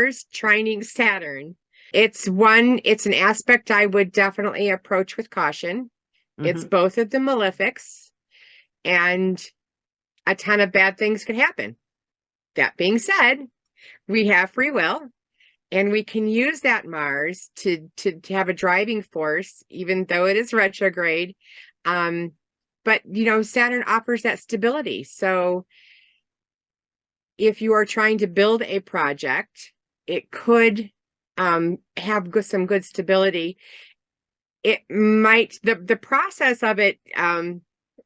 Mars trining Saturn. It's an aspect I would definitely approach with caution. It's both of the malefics, and a ton of bad things could happen. That being said, we have free will, and we can use that Mars to have a driving force, even though it is retrograde. But Saturn offers that stability. So if you are trying to build a project, it could have some good stability. It might, the process of it,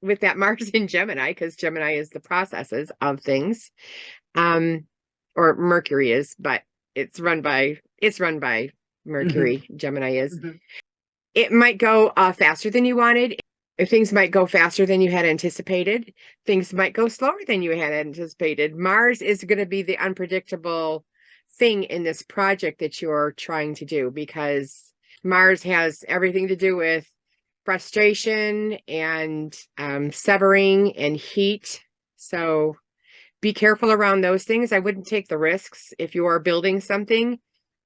with that Mars in Gemini, because Gemini is the processes of things, or Mercury is, but it's run by Mercury. Gemini is. It might go faster than you wanted. Things might go faster than you had anticipated. Things might go slower than you had anticipated. Mars is going to be the unpredictable thing in this project that you're trying to do, because Mars has everything to do with frustration and severing and heat. So be careful around those things. I wouldn't take the risks if you are building something.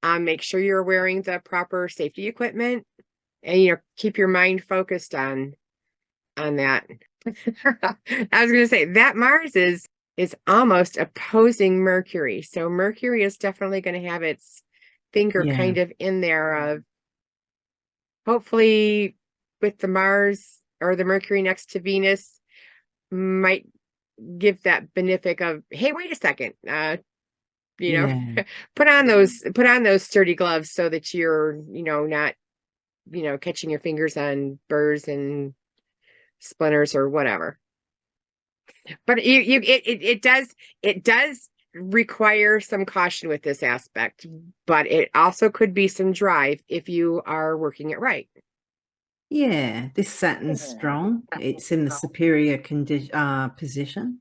Make sure you're wearing the proper safety equipment, and keep your mind focused on that. I was going to say that Mars is almost opposing Mercury. So Mercury is definitely going to have its finger kind of in there of, hopefully with the Mars or the Mercury next to Venus, might give that benefic of, hey, wait a second, put on those sturdy gloves so that you're not catching your fingers on burrs and splinters or whatever. But it does require some caution with this aspect, but it also could be some drive if you are working it right. Yeah, this Saturn's strong. It's in the superior position,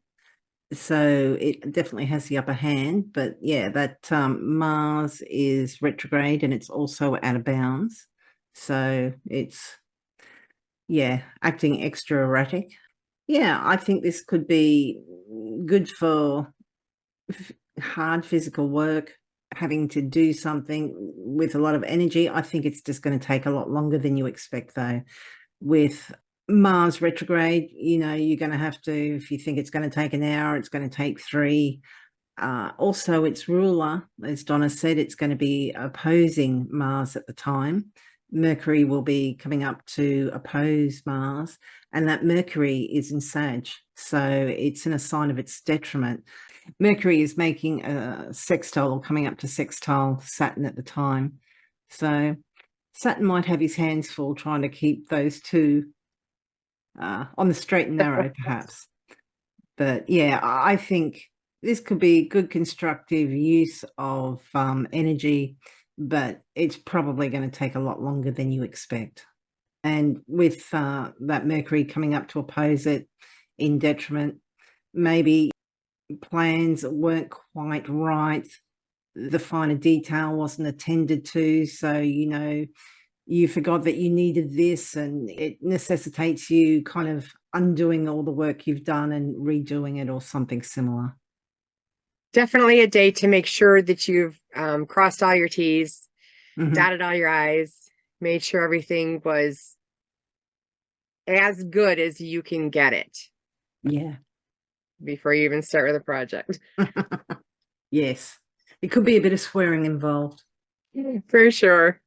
so it definitely has the upper hand. But yeah, that Mars is retrograde, and it's also out of bounds, so it's acting extra erratic. Yeah, I think this could be good for hard physical work, having to do something with a lot of energy. I think it's just going to take a lot longer than you expect, though. With Mars retrograde, you're going to have to, if you think it's going to take an hour, it's going to take 3. Also, its ruler, as Donna said, it's going to be opposing Mars at the time. Mercury will be coming up to oppose Mars, and that Mercury is in Sag, so it's in a sign of its detriment. Mercury is making a sextile, or coming up to sextile Saturn at the time, so Saturn might have his hands full trying to keep those two on the straight and narrow, perhaps. But yeah, I think this could be good constructive use of energy, but it's probably going to take a lot longer than you expect. And with that Mercury coming up to oppose it in detriment, maybe plans weren't quite right, the finer detail wasn't attended to, so you forgot that you needed this, and it necessitates you kind of undoing all the work you've done and redoing it, or something similar. Definitely a day to make sure that you've crossed all your T's, dotted all your I's, made sure everything was as good as you can get it. Yeah. Before you even start with a project. Yes. It could be a bit of swearing involved. For sure.